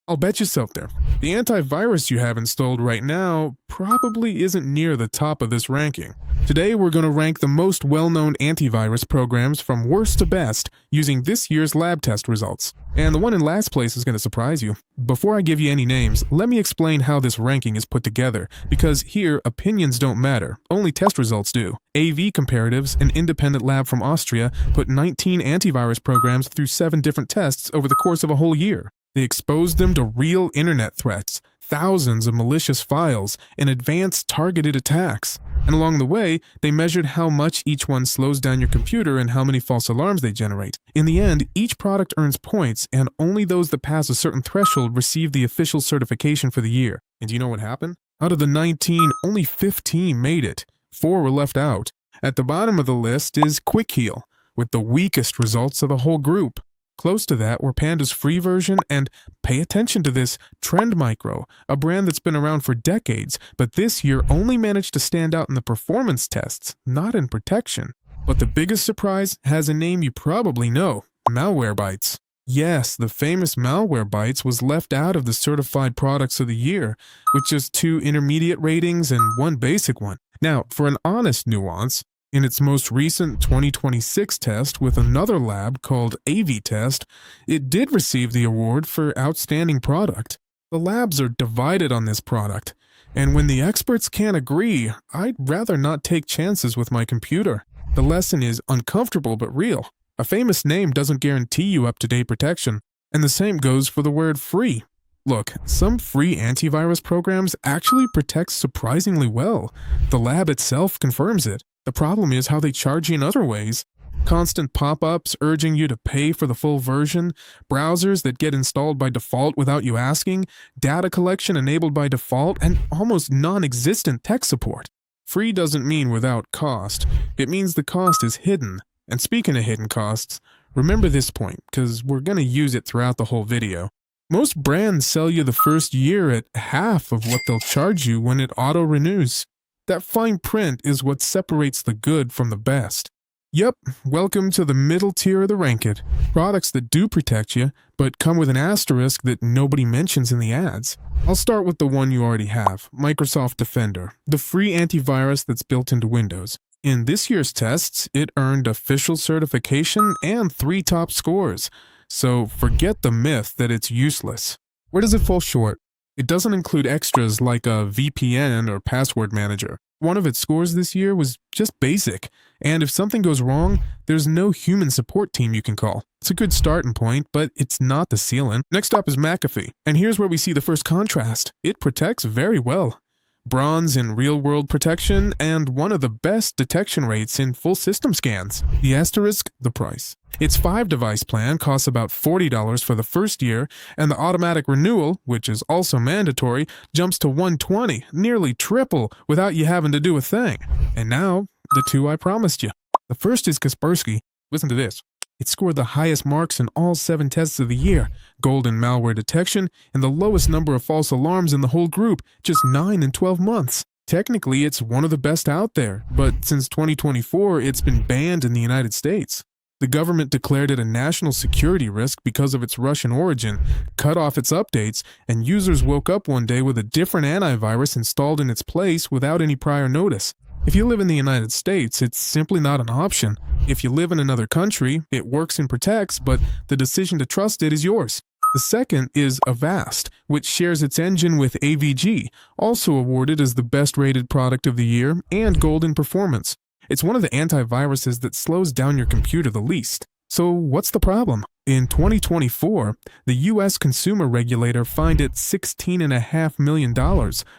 I'll bet you yourself there. The antivirus you have installed right now probably isn't near the top of this ranking. Today we're going to rank the most well-known antivirus programs from worst to best using this year's lab test results. And the one in last place is going to surprise you. Before I give you any names, let me explain how this ranking is put together, because here opinions don't matter, only test results do. AV Comparatives, an independent lab from Austria, put 19 antivirus programs through 7 different tests over the course of a whole year. They exposed them to real internet threats, thousands of malicious files, and advanced targeted attacks. And along the way, they measured how much each one slows down your computer and how many false alarms they generate. In the end, each product earns points, and only those that pass a certain threshold receive the official certification for the year. And do you know what happened? Out of the 19, only 15 made it. 4 were left out. At the bottom of the list is Quick Heal, with the weakest results of the whole group. Close to that were Panda's free version and, pay attention to this, Trend Micro, a brand that's been around for decades, but this year only managed to stand out in the performance tests, not in protection. But the biggest surprise has a name you probably know, Malwarebytes. Yes, the famous Malwarebytes was left out of the certified products of the year, with just 2 intermediate ratings and 1 basic one. Now, for an honest nuance, in its most recent 2026 test with another lab called AV Test, it did receive the award for Outstanding Product. The labs are divided on this product, and when the experts can't agree, I'd rather not take chances with my computer. The lesson is uncomfortable but real. A famous name doesn't guarantee you up-to-date protection, and the same goes for the word free. Look, some free antivirus programs actually protect surprisingly well. The lab itself confirms it. The problem is how they charge you in other ways. Constant pop-ups urging you to pay for the full version, browsers that get installed by default without you asking, data collection enabled by default, and almost non-existent tech support. Free doesn't mean without cost. It means the cost is hidden. And speaking of hidden costs, remember this point, because we're going to use it throughout the whole video. Most brands sell you the first year at half of what they'll charge you when it auto-renews. That fine print is what separates the good from the best. Yep, welcome to the middle tier of the ranked. Products that do protect you, but come with an asterisk that nobody mentions in the ads. I'll start with the one you already have, Microsoft Defender, the free antivirus that's built into Windows. In this year's tests, it earned official certification and 3 top scores. So forget the myth that it's useless. Where does it fall short? It doesn't include extras like a VPN or password manager. One of its scores this year was just basic, and if something goes wrong, there's no human support team you can call. It's a good starting point, but it's not the ceiling. Next up is McAfee, and here's where we see the first contrast. It protects very well. Bronze in real-world protection, and one of the best detection rates in full system scans. The asterisk, the price. Its 5-device plan costs about $40 for the first year, and the automatic renewal, which is also mandatory, jumps to $120, nearly triple, without you having to do a thing. And now, the 2 I promised you. The first is Kaspersky. Listen to this. It scored the highest marks in all 7 tests of the year, gold in malware detection, and the lowest number of false alarms in the whole group, just 9 in 12 months. Technically, it's one of the best out there, but since 2024, it's been banned in the United States. The government declared it a national security risk because of its Russian origin, cut off its updates, and users woke up one day with a different antivirus installed in its place without any prior notice. If you live in the United States, it's simply not an option. If you live in another country, it works and protects, but the decision to trust it is yours. The second is Avast, which shares its engine with AVG, also awarded as the best-rated product of the year and gold in performance. It's one of the antiviruses that slows down your computer the least. So what's the problem? In 2024, the U.S. consumer regulator fined it $16.5 million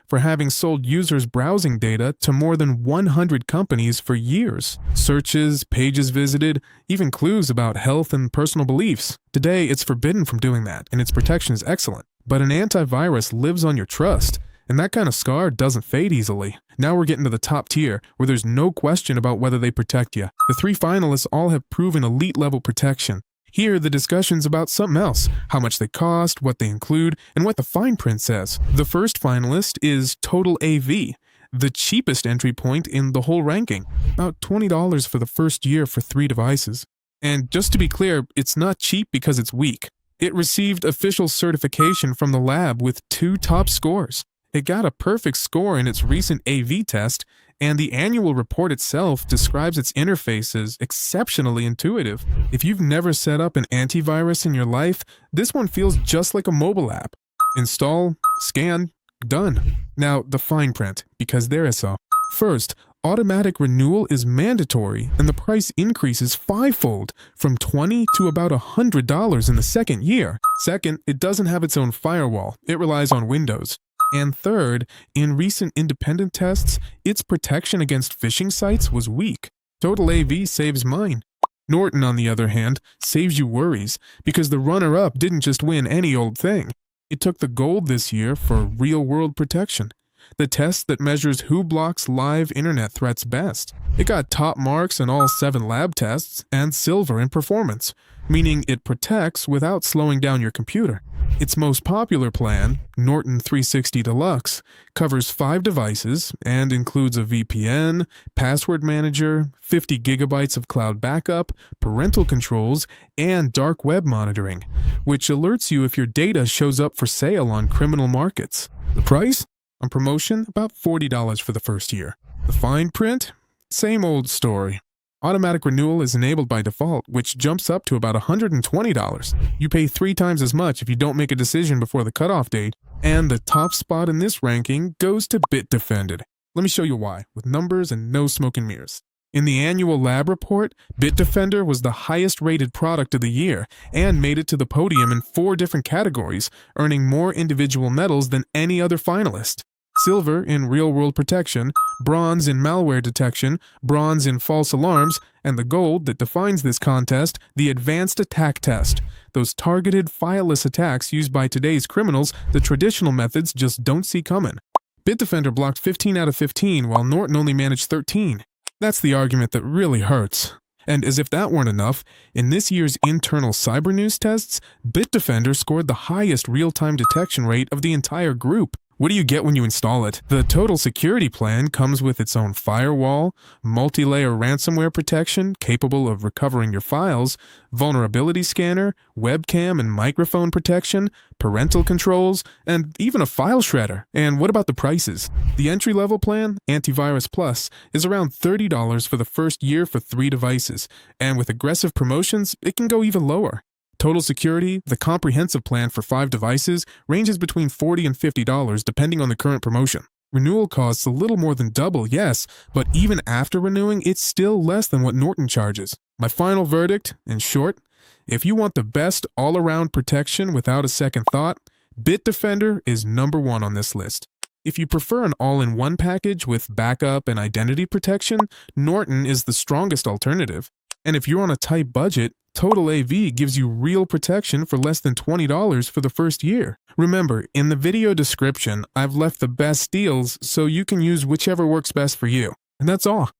for having sold users' browsing data to more than 100 companies for years. Searches, pages visited, even clues about health and personal beliefs. Today, it's forbidden from doing that, and its protection is excellent. But an antivirus lives on your trust, and that kind of scar doesn't fade easily. Now we're getting to the top tier, where there's no question about whether they protect you. The 3 finalists all have proven elite-level protection. Here, the discussion's about something else, how much they cost, what they include, and what the fine print says. The first finalist is Total AV, the cheapest entry point in the whole ranking, about $20 for the first year for 3 devices. And just to be clear, it's not cheap because it's weak. It received official certification from the lab with 2 top scores. It got a perfect score in its recent AV test, and the annual report itself describes its interface as exceptionally intuitive. If you've never set up an antivirus in your life, this one feels just like a mobile app. Install, scan, done. Now, the fine print, because there is some. First, automatic renewal is mandatory, and the price increases 5-fold, from $20 to about $100 in the second year. Second, it doesn't have its own firewall. It relies on Windows. And third, in recent independent tests, its protection against phishing sites was weak. Total AV saves mine. Norton, on the other hand, saves you worries, because the runner-up didn't just win any old thing. It took the gold this year for real-world protection, the test that measures who blocks live internet threats best. It got top marks in all 7 lab tests and silver in performance, meaning it protects without slowing down your computer. Its most popular plan, Norton 360 Deluxe, covers 5 devices and includes a VPN, password manager, 50 gigabytes of cloud backup, parental controls, and dark web monitoring, which alerts you if your data shows up for sale on criminal markets. The price? On promotion, about $40 for the first year. The fine print? Same old story. Automatic renewal is enabled by default, which jumps up to about $120. You pay 3 times as much if you don't make a decision before the cutoff date, and the top spot in this ranking goes to Bitdefender. Let me show you why, with numbers and no smoke and mirrors. In the annual lab report, Bitdefender was the highest rated product of the year and made it to the podium in 4 different categories, earning more individual medals than any other finalist. Silver in real-world protection, bronze in malware detection, bronze in false alarms, and the gold that defines this contest, the advanced attack test. Those targeted, fileless attacks used by today's criminals the traditional methods just don't see coming. Bitdefender blocked 15 out of 15, while Norton only managed 13. That's the argument that really hurts. And as if that weren't enough, in this year's internal cyber news tests, Bitdefender scored the highest real-time detection rate of the entire group. What do you get when you install it? The total security plan comes with its own firewall, multi-layer ransomware protection capable of recovering your files, vulnerability scanner, webcam and microphone protection, parental controls, and even a file shredder. And what about the prices? The entry-level plan, Antivirus Plus, is around $30 for the first year for 3 devices, and with aggressive promotions, it can go even lower. Total Security, the comprehensive plan for 5 devices, ranges between $40 and $50 depending on the current promotion. Renewal costs a little more than double, yes, but even after renewing, it's still less than what Norton charges. My final verdict, in short, if you want the best all-around protection without a second thought, Bitdefender is number 1 on this list. If you prefer an all-in-one package with backup and identity protection, Norton is the strongest alternative. And if you're on a tight budget, Total AV gives you real protection for less than $20 for the first year. Remember, in the video description, I've left the best deals so you can use whichever works best for you. And that's all.